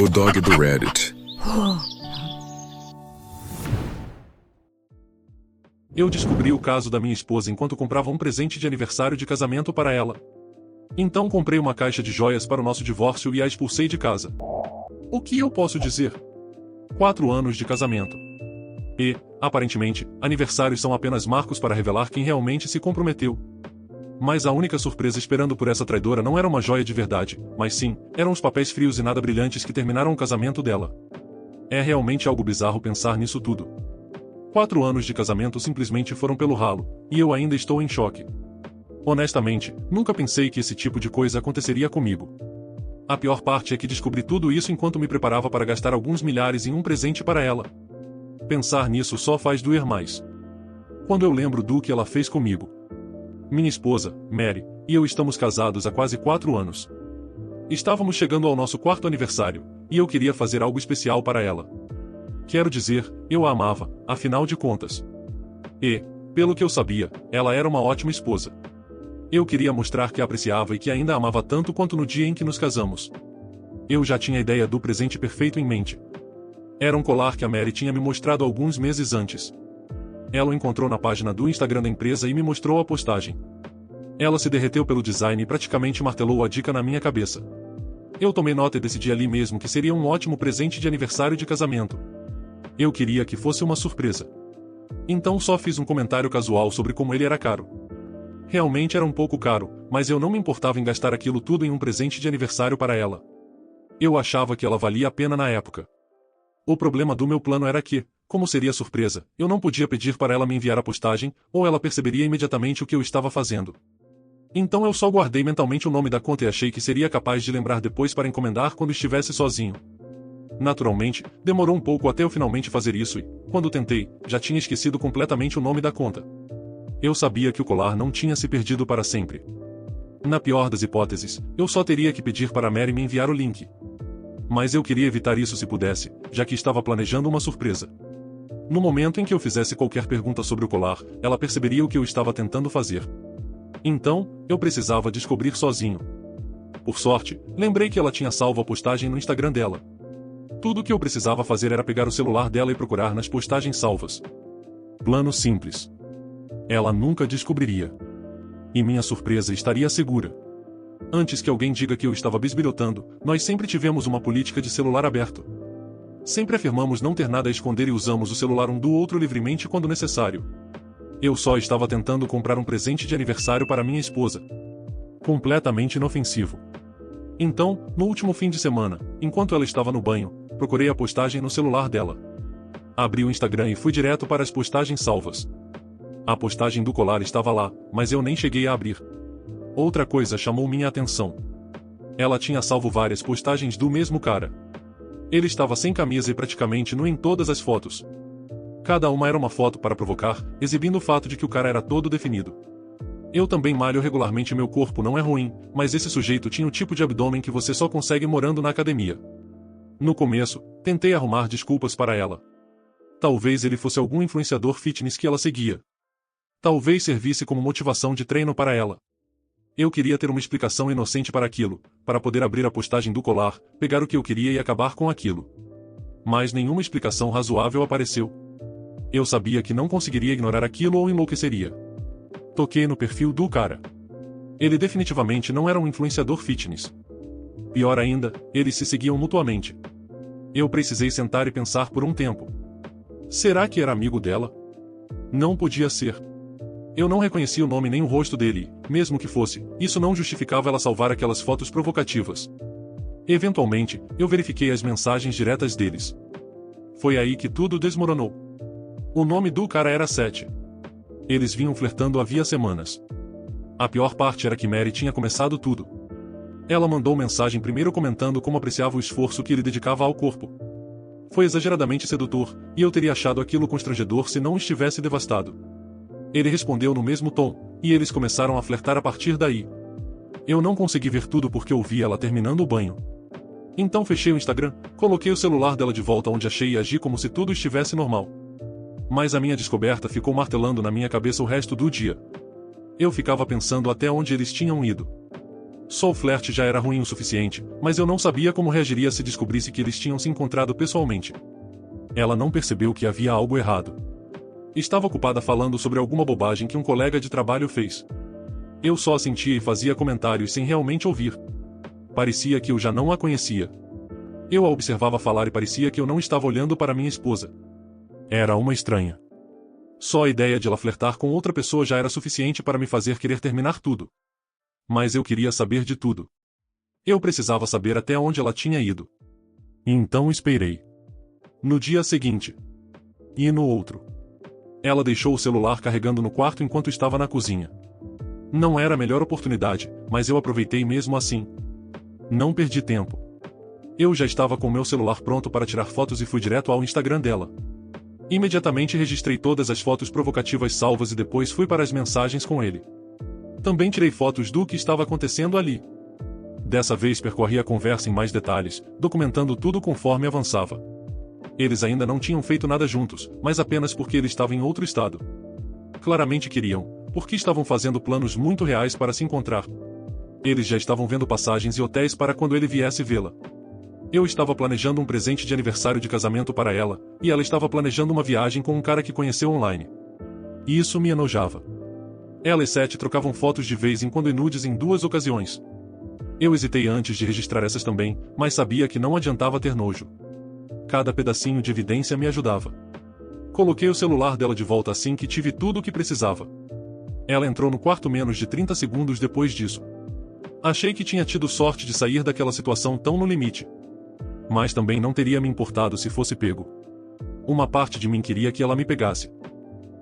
O dog do Reddit. Eu descobri o caso da minha esposa enquanto comprava um presente de aniversário de casamento para ela. Então comprei uma caixa de joias para o nosso divórcio e a expulsei de casa. O que eu posso dizer? 4 anos de casamento. E, aparentemente, aniversários são apenas marcos para revelar quem realmente se comprometeu. Mas a única surpresa esperando por essa traidora não era uma joia de verdade, mas sim, eram os papéis frios e nada brilhantes que terminaram o casamento dela. É realmente algo bizarro pensar nisso tudo. 4 anos de casamento simplesmente foram pelo ralo, e eu ainda estou em choque. Honestamente, nunca pensei que esse tipo de coisa aconteceria comigo. A pior parte é que descobri tudo isso enquanto me preparava para gastar alguns milhares em um presente para ela. Pensar nisso só faz doer mais. Quando eu lembro do que ela fez comigo. Minha esposa, Mary, e eu estamos casados há quase 4 anos. Estávamos chegando ao nosso 4º aniversário, e eu queria fazer algo especial para ela. Quero dizer, eu a amava, afinal de contas. E, pelo que eu sabia, ela era uma ótima esposa. Eu queria mostrar que a apreciava e que ainda a amava tanto quanto no dia em que nos casamos. Eu já tinha a ideia do presente perfeito em mente. Era um colar que a Mary tinha me mostrado alguns meses antes. Ela o encontrou na página do Instagram da empresa e me mostrou a postagem. Ela se derreteu pelo design e praticamente martelou a dica na minha cabeça. Eu tomei nota e decidi ali mesmo que seria um ótimo presente de aniversário de casamento. Eu queria que fosse uma surpresa. Então só fiz um comentário casual sobre como ele era caro. Realmente era um pouco caro, mas eu não me importava em gastar aquilo tudo em um presente de aniversário para ela. Eu achava que ela valia a pena na época. O problema do meu plano era que, como seria surpresa, eu não podia pedir para ela me enviar a postagem, ou ela perceberia imediatamente o que eu estava fazendo. Então eu só guardei mentalmente o nome da conta e achei que seria capaz de lembrar depois para encomendar quando estivesse sozinho. Naturalmente, demorou um pouco até eu finalmente fazer isso e, quando tentei, já tinha esquecido completamente o nome da conta. Eu sabia que o colar não tinha se perdido para sempre. Na pior das hipóteses, eu só teria que pedir para Mary me enviar o link. Mas eu queria evitar isso se pudesse, já que estava planejando uma surpresa. No momento em que eu fizesse qualquer pergunta sobre o colar, ela perceberia o que eu estava tentando fazer. Então, eu precisava descobrir sozinho. Por sorte, lembrei que ela tinha salvo a postagem no Instagram dela. Tudo o que eu precisava fazer era pegar o celular dela e procurar nas postagens salvas. Plano simples. Ela nunca descobriria. E minha surpresa estaria segura. Antes que alguém diga que eu estava bisbilhotando, nós sempre tivemos uma política de celular aberto. Sempre afirmamos não ter nada a esconder e usamos o celular um do outro livremente quando necessário. Eu só estava tentando comprar um presente de aniversário para minha esposa. Completamente inofensivo. Então, no último fim de semana, enquanto ela estava no banho, procurei a postagem no celular dela. Abri o Instagram e fui direto para as postagens salvas. A postagem do colar estava lá, mas eu nem cheguei a abrir. Outra coisa chamou minha atenção. Ela tinha salvo várias postagens do mesmo cara. Ele estava sem camisa e praticamente nu em todas as fotos. Cada uma era uma foto para provocar, exibindo o fato de que o cara era todo definido. Eu também malho regularmente e meu corpo não é ruim, mas esse sujeito tinha o tipo de abdômen que você só consegue morando na academia. No começo, tentei arrumar desculpas para ela. Talvez ele fosse algum influenciador fitness que ela seguia. Talvez servisse como motivação de treino para ela. Eu queria ter uma explicação inocente para aquilo, para poder abrir a postagem do colar, pegar o que eu queria e acabar com aquilo. Mas nenhuma explicação razoável apareceu. Eu sabia que não conseguiria ignorar aquilo ou enlouqueceria. Toquei no perfil do cara. Ele definitivamente não era um influenciador fitness. Pior ainda, eles se seguiam mutuamente. Eu precisei sentar e pensar por um tempo. Será que era amigo dela? Não podia ser. Eu não reconhecia o nome nem o rosto dele, mesmo que fosse, isso não justificava ela salvar aquelas fotos provocativas. Eventualmente, eu verifiquei as mensagens diretas deles. Foi aí que tudo desmoronou. O nome do cara era Seth. Eles vinham flertando havia semanas. A pior parte era que Mary tinha começado tudo. Ela mandou mensagem primeiro comentando como apreciava o esforço que ele dedicava ao corpo. Foi exageradamente sedutor, e eu teria achado aquilo constrangedor se não estivesse devastado. Ele respondeu no mesmo tom, e eles começaram a flertar a partir daí. Eu não consegui ver tudo porque ouvi ela terminando o banho. Então fechei o Instagram, coloquei o celular dela de volta onde achei e agi como se tudo estivesse normal. Mas a minha descoberta ficou martelando na minha cabeça o resto do dia. Eu ficava pensando até onde eles tinham ido. Só o flerte já era ruim o suficiente, mas eu não sabia como reagiria se descobrisse que eles tinham se encontrado pessoalmente. Ela não percebeu que havia algo errado. Estava ocupada falando sobre alguma bobagem que um colega de trabalho fez. Eu só assentia e fazia comentários sem realmente ouvir. Parecia que eu já não a conhecia. Eu a observava falar e parecia que eu não estava olhando para minha esposa. Era uma estranha. Só a ideia de ela flertar com outra pessoa já era suficiente para me fazer querer terminar tudo. Mas eu queria saber de tudo. Eu precisava saber até onde ela tinha ido. E então esperei. No dia seguinte. E no outro. Ela deixou o celular carregando no quarto enquanto estava na cozinha. Não era a melhor oportunidade, mas eu aproveitei mesmo assim. Não perdi tempo. Eu já estava com meu celular pronto para tirar fotos e fui direto ao Instagram dela. Imediatamente registrei todas as fotos provocativas salvas e depois fui para as mensagens com ele. Também tirei fotos do que estava acontecendo ali. Dessa vez percorri a conversa em mais detalhes, documentando tudo conforme avançava. Eles ainda não tinham feito nada juntos, mas apenas porque ele estava em outro estado. Claramente queriam, porque estavam fazendo planos muito reais para se encontrar. Eles já estavam vendo passagens e hotéis para quando ele viesse vê-la. Eu estava planejando um presente de aniversário de casamento para ela, e ela estava planejando uma viagem com um cara que conheceu online. E isso me enojava. Ela e Seth trocavam fotos de vez em quando e nudes em 2 ocasiões. Eu hesitei antes de registrar essas também, mas sabia que não adiantava ter nojo. Cada pedacinho de evidência me ajudava. Coloquei o celular dela de volta assim que tive tudo o que precisava. Ela entrou no quarto menos de 30 segundos depois disso. Achei que tinha tido sorte de sair daquela situação tão no limite. Mas também não teria me importado se fosse pego. Uma parte de mim queria que ela me pegasse.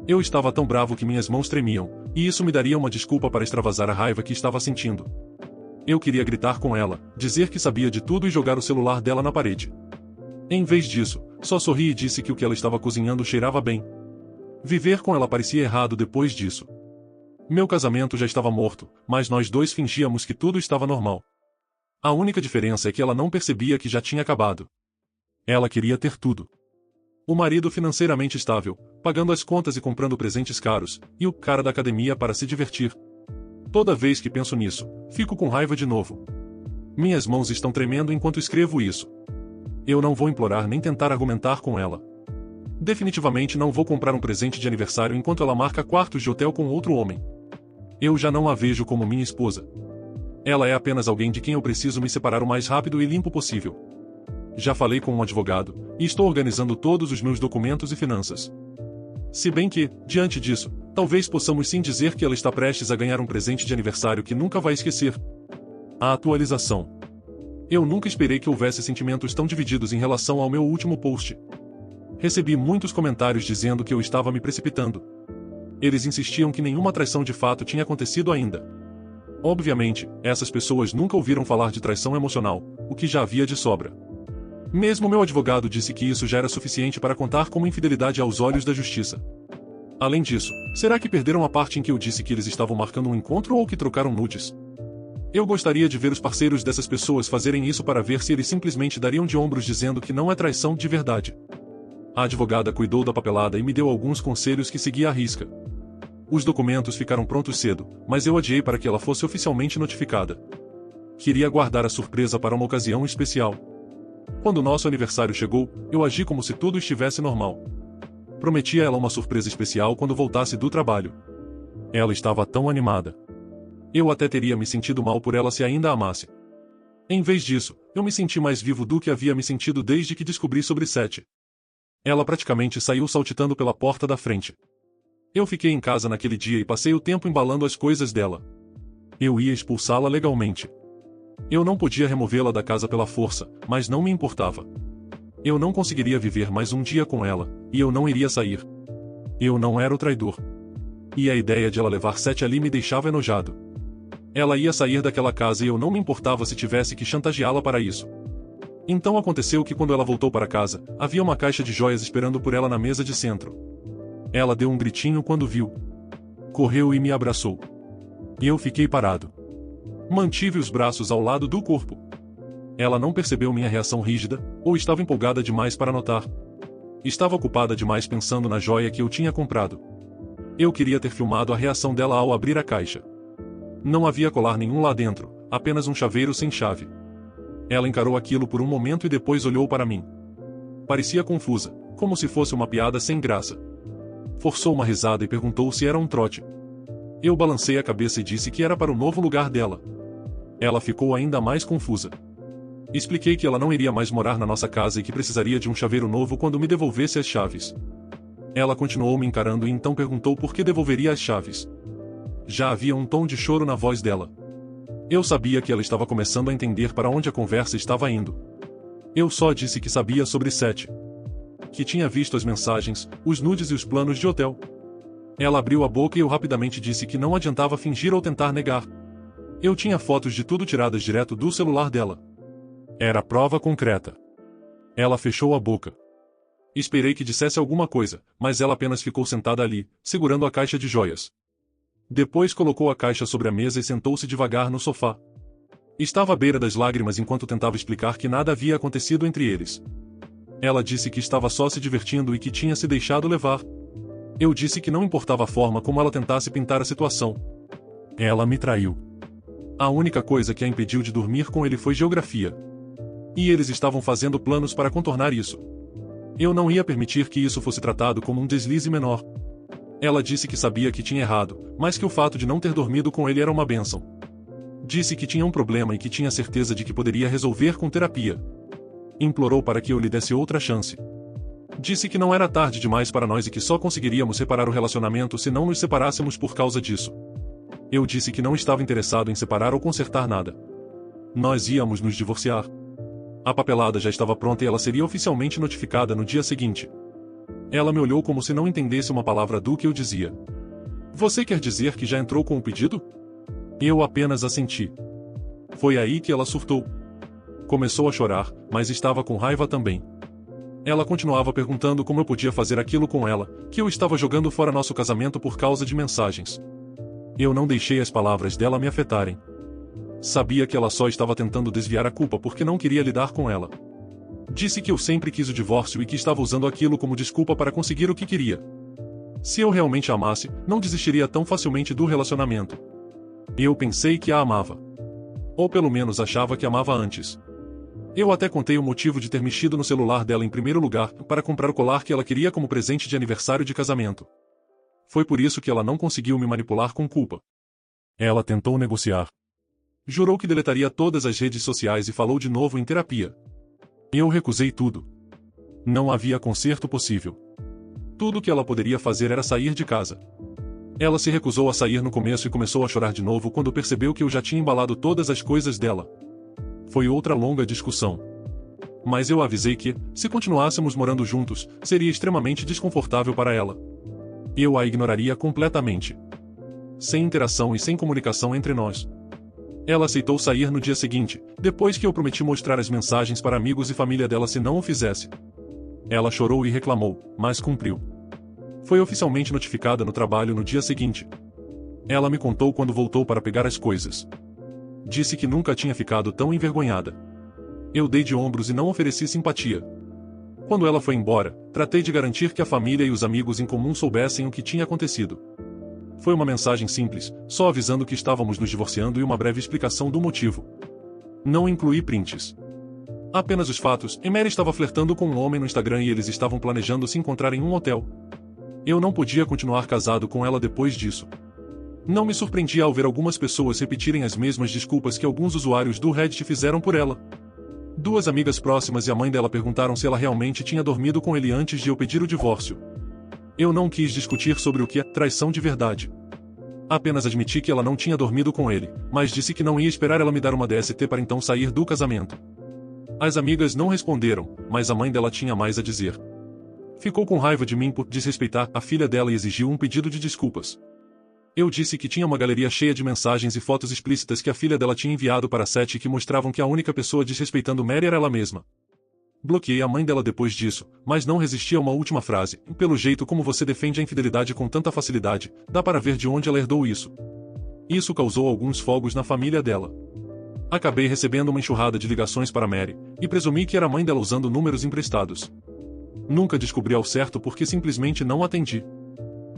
Eu estava tão bravo que minhas mãos tremiam, e isso me daria uma desculpa para extravasar a raiva que estava sentindo. Eu queria gritar com ela, dizer que sabia de tudo e jogar o celular dela na parede. Em vez disso, só sorri e disse que o que ela estava cozinhando cheirava bem. Viver com ela parecia errado depois disso. Meu casamento já estava morto, mas nós dois fingíamos que tudo estava normal. A única diferença é que ela não percebia que já tinha acabado. Ela queria ter tudo. O marido financeiramente estável, pagando as contas e comprando presentes caros, e o cara da academia para se divertir. Toda vez que penso nisso, fico com raiva de novo. Minhas mãos estão tremendo enquanto escrevo isso. Eu não vou implorar nem tentar argumentar com ela. Definitivamente não vou comprar um presente de aniversário enquanto ela marca quartos de hotel com outro homem. Eu já não a vejo como minha esposa. Ela é apenas alguém de quem eu preciso me separar o mais rápido e limpo possível. Já falei com um advogado, e estou organizando todos os meus documentos e finanças. Se bem que, diante disso, talvez possamos sim dizer que ela está prestes a ganhar um presente de aniversário que nunca vai esquecer. A atualização. Eu nunca esperei que houvesse sentimentos tão divididos em relação ao meu último post. Recebi muitos comentários dizendo que eu estava me precipitando. Eles insistiam que nenhuma traição de fato tinha acontecido ainda. Obviamente, essas pessoas nunca ouviram falar de traição emocional, o que já havia de sobra. Mesmo meu advogado disse que isso já era suficiente para contar como infidelidade aos olhos da justiça. Além disso, será que perderam a parte em que eu disse que eles estavam marcando um encontro ou que trocaram nudes? Eu gostaria de ver os parceiros dessas pessoas fazerem isso para ver se eles simplesmente dariam de ombros dizendo que não é traição de verdade. A advogada cuidou da papelada e me deu alguns conselhos que segui à risca. Os documentos ficaram prontos cedo, mas eu adiei para que ela fosse oficialmente notificada. Queria guardar a surpresa para uma ocasião especial. Quando nosso aniversário chegou, eu agi como se tudo estivesse normal. Prometi a ela uma surpresa especial quando voltasse do trabalho. Ela estava tão animada. Eu até teria me sentido mal por ela se ainda a amasse. Em vez disso, eu me senti mais vivo do que havia me sentido desde que descobri sobre Seth. Ela praticamente saiu saltitando pela porta da frente. Eu fiquei em casa naquele dia e passei o tempo embalando as coisas dela. Eu ia expulsá-la legalmente. Eu não podia removê-la da casa pela força, mas não me importava. Eu não conseguiria viver mais um dia com ela, e eu não iria sair. Eu não era o traidor. E a ideia de ela levar Seth ali me deixava enojado. Ela ia sair daquela casa e eu não me importava se tivesse que chantageá-la para isso. Então aconteceu que quando ela voltou para casa, havia uma caixa de joias esperando por ela na mesa de centro. Ela deu um gritinho quando viu. Correu e me abraçou. E eu fiquei parado. Mantive os braços ao lado do corpo. Ela não percebeu minha reação rígida, ou estava empolgada demais para notar. Estava ocupada demais pensando na joia que eu tinha comprado. Eu queria ter filmado a reação dela ao abrir a caixa. Não havia colar nenhum lá dentro, apenas um chaveiro sem chave. Ela encarou aquilo por um momento e depois olhou para mim. Parecia confusa, como se fosse uma piada sem graça. Forçou uma risada e perguntou se era um trote. Eu balancei a cabeça e disse que era para o novo lugar dela. Ela ficou ainda mais confusa. Expliquei que ela não iria mais morar na nossa casa e que precisaria de um chaveiro novo quando me devolvesse as chaves. Ela continuou me encarando e então perguntou por que devolveria as chaves. Já havia um tom de choro na voz dela. Eu sabia que ela estava começando a entender para onde a conversa estava indo. Eu só disse que sabia sobre Seth. Que tinha visto as mensagens, os nudes e os planos de hotel. Ela abriu a boca e eu rapidamente disse que não adiantava fingir ou tentar negar. Eu tinha fotos de tudo tiradas direto do celular dela. Era prova concreta. Ela fechou a boca. Esperei que dissesse alguma coisa, mas ela apenas ficou sentada ali, segurando a caixa de joias. Depois colocou a caixa sobre a mesa e sentou-se devagar no sofá. Estava à beira das lágrimas enquanto tentava explicar que nada havia acontecido entre eles. Ela disse que estava só se divertindo e que tinha se deixado levar. Eu disse que não importava a forma como ela tentasse pintar a situação. Ela me traiu. A única coisa que a impediu de dormir com ele foi geografia. E eles estavam fazendo planos para contornar isso. Eu não ia permitir que isso fosse tratado como um deslize menor. Ela disse que sabia que tinha errado, mas que o fato de não ter dormido com ele era uma bênção. Disse que tinha um problema e que tinha certeza de que poderia resolver com terapia. Implorou para que eu lhe desse outra chance. Disse que não era tarde demais para nós e que só conseguiríamos separar o relacionamento se não nos separássemos por causa disso. Eu disse que não estava interessado em separar ou consertar nada. Nós íamos nos divorciar. A papelada já estava pronta e ela seria oficialmente notificada no dia seguinte. Ela me olhou como se não entendesse uma palavra do que eu dizia. Você quer dizer que já entrou com o pedido? Eu apenas assenti. Foi aí que ela surtou. Começou a chorar, mas estava com raiva também. Ela continuava perguntando como eu podia fazer aquilo com ela, que eu estava jogando fora nosso casamento por causa de mensagens. Eu não deixei as palavras dela me afetarem. Sabia que ela só estava tentando desviar a culpa porque não queria lidar com ela. Disse que eu sempre quis o divórcio e que estava usando aquilo como desculpa para conseguir o que queria. Se eu realmente a amasse, não desistiria tão facilmente do relacionamento. Eu pensei que a amava. Ou pelo menos achava que amava antes. Eu até contei o motivo de ter mexido no celular dela em primeiro lugar, para comprar o colar que ela queria como presente de aniversário de casamento. Foi por isso que ela não conseguiu me manipular com culpa. Ela tentou negociar. Jurou que deletaria todas as redes sociais e falou de novo em terapia. Eu recusei tudo. Não havia conserto possível. Tudo o que ela poderia fazer era sair de casa. Ela se recusou a sair no começo e começou a chorar de novo quando percebeu que eu já tinha embalado todas as coisas dela. Foi outra longa discussão. Mas eu avisei que, se continuássemos morando juntos, seria extremamente desconfortável para ela. Eu a ignoraria completamente. Sem interação e sem comunicação entre nós. Ela aceitou sair no dia seguinte, depois que eu prometi mostrar as mensagens para amigos e família dela se não o fizesse. Ela chorou e reclamou, mas cumpriu. Foi oficialmente notificada no trabalho no dia seguinte. Ela me contou quando voltou para pegar as coisas. Disse que nunca tinha ficado tão envergonhada. Eu dei de ombros e não ofereci simpatia. Quando ela foi embora, tratei de garantir que a família e os amigos em comum soubessem o que tinha acontecido. Foi uma mensagem simples, só avisando que estávamos nos divorciando e uma breve explicação do motivo. Não incluí prints. Apenas os fatos. Emery estava flertando com um homem no Instagram e eles estavam planejando se encontrar em um hotel. Eu não podia continuar casado com ela depois disso. Não me surpreendia ao ver algumas pessoas repetirem as mesmas desculpas que alguns usuários do Reddit fizeram por ela. Duas amigas próximas e a mãe dela perguntaram se ela realmente tinha dormido com ele antes de eu pedir o divórcio. Eu não quis discutir sobre o que é traição de verdade. Apenas admiti que ela não tinha dormido com ele, mas disse que não ia esperar ela me dar uma DST para então sair do casamento. As amigas não responderam, mas a mãe dela tinha mais a dizer. Ficou com raiva de mim por desrespeitar a filha dela e exigiu um pedido de desculpas. Eu disse que tinha uma galeria cheia de mensagens e fotos explícitas que a filha dela tinha enviado para Seth que mostravam que a única pessoa desrespeitando Mary era ela mesma. Bloqueei a mãe dela depois disso, mas não resisti a uma última frase. Pelo jeito como você defende a infidelidade com tanta facilidade, dá para ver de onde ela herdou isso. Isso causou alguns fogos na família dela. Acabei recebendo uma enxurrada de ligações para Mary, e presumi que era a mãe dela usando números emprestados. Nunca descobri ao certo porque simplesmente não atendi.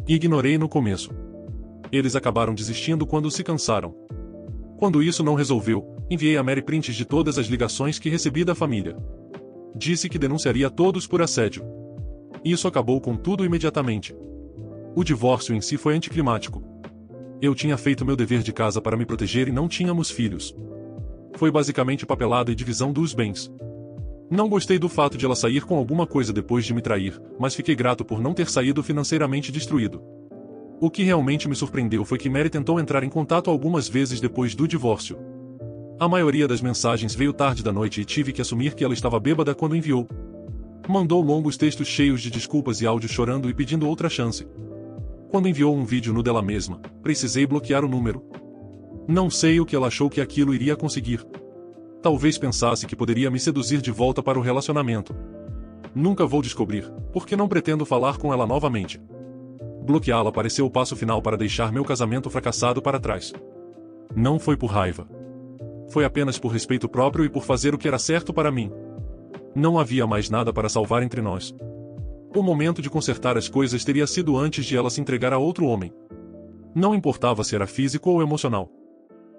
Ignorei no começo. Eles acabaram desistindo quando se cansaram. Quando isso não resolveu, enviei a Mary prints de todas as ligações que recebi da família. Disse que denunciaria todos por assédio. Isso acabou com tudo imediatamente. O divórcio em si foi anticlimático. Eu tinha feito meu dever de casa para me proteger e não tínhamos filhos. Foi basicamente papelada e divisão dos bens. Não gostei do fato de ela sair com alguma coisa depois de me trair, mas fiquei grato por não ter saído financeiramente destruído. O que realmente me surpreendeu foi que Mary tentou entrar em contato algumas vezes depois do divórcio. A maioria das mensagens veio tarde da noite e tive que assumir que ela estava bêbada quando enviou. Mandou longos textos cheios de desculpas e áudios chorando e pedindo outra chance. Quando enviou um vídeo nu dela mesma, precisei bloquear o número. Não sei o que ela achou que aquilo iria conseguir. Talvez pensasse que poderia me seduzir de volta para o relacionamento. Nunca vou descobrir, porque não pretendo falar com ela novamente. Bloqueá-la pareceu o passo final para deixar meu casamento fracassado para trás. Não foi por raiva. Foi apenas por respeito próprio e por fazer o que era certo para mim. Não havia mais nada para salvar entre nós. O momento de consertar as coisas teria sido antes de ela se entregar a outro homem. Não importava se era físico ou emocional.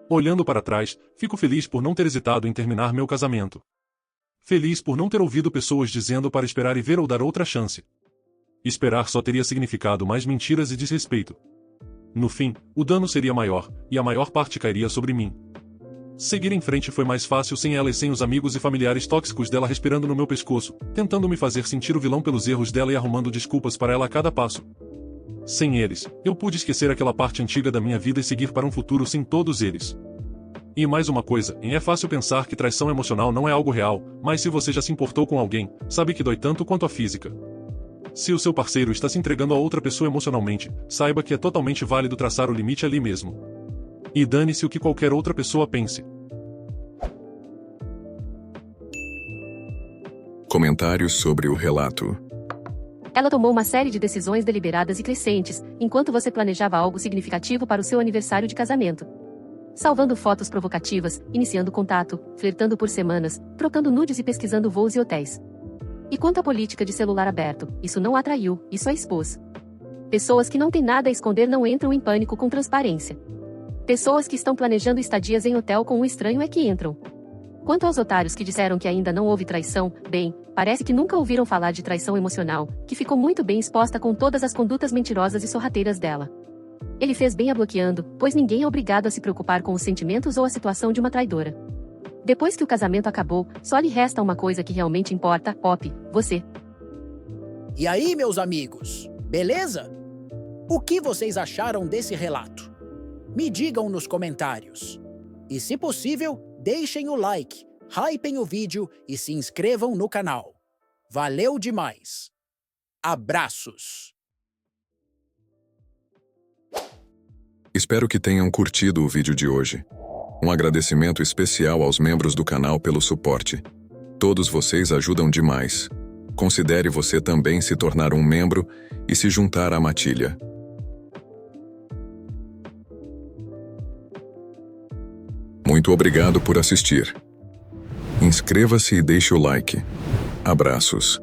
Olhando para trás, fico feliz por não ter hesitado em terminar meu casamento. Feliz por não ter ouvido pessoas dizendo para esperar e ver ou dar outra chance. Esperar só teria significado mais mentiras e desrespeito. No fim, o dano seria maior, e a maior parte cairia sobre mim. Seguir em frente foi mais fácil sem ela e sem os amigos e familiares tóxicos dela respirando no meu pescoço, tentando me fazer sentir o vilão pelos erros dela e arrumando desculpas para ela a cada passo. Sem eles, eu pude esquecer aquela parte antiga da minha vida e seguir para um futuro sem todos eles. E mais uma coisa, é fácil pensar que traição emocional não é algo real, mas se você já se importou com alguém, sabe que dói tanto quanto a física. Se o seu parceiro está se entregando a outra pessoa emocionalmente, saiba que é totalmente válido traçar o limite ali mesmo. E dane-se o que qualquer outra pessoa pense. Comentários sobre o relato. Ela tomou uma série de decisões deliberadas e crescentes, enquanto você planejava algo significativo para o seu aniversário de casamento. Salvando fotos provocativas, iniciando contato, flertando por semanas, trocando nudes e pesquisando voos e hotéis. E quanto à política de celular aberto, isso não atraiu, isso a expôs. Pessoas que não têm nada a esconder não entram em pânico com transparência. Pessoas que estão planejando estadias em hotel com um estranho é que entram. Quanto aos otários que disseram que ainda não houve traição, bem, parece que nunca ouviram falar de traição emocional, que ficou muito bem exposta com todas as condutas mentirosas e sorrateiras dela. Ele fez bem a bloqueando, pois ninguém é obrigado a se preocupar com os sentimentos ou a situação de uma traidora. Depois que o casamento acabou, só lhe resta uma coisa que realmente importa, Pop, você. E aí, meus amigos, beleza? O que vocês acharam desse relato? Me digam nos comentários. E se possível, deixem o like, hypem o vídeo e se inscrevam no canal. Valeu demais! Abraços! Espero que tenham curtido o vídeo de hoje. Um agradecimento especial aos membros do canal pelo suporte. Todos vocês ajudam demais. Considere você também se tornar um membro e se juntar à matilha. Muito obrigado por assistir. Inscreva-se e deixe o like. Abraços.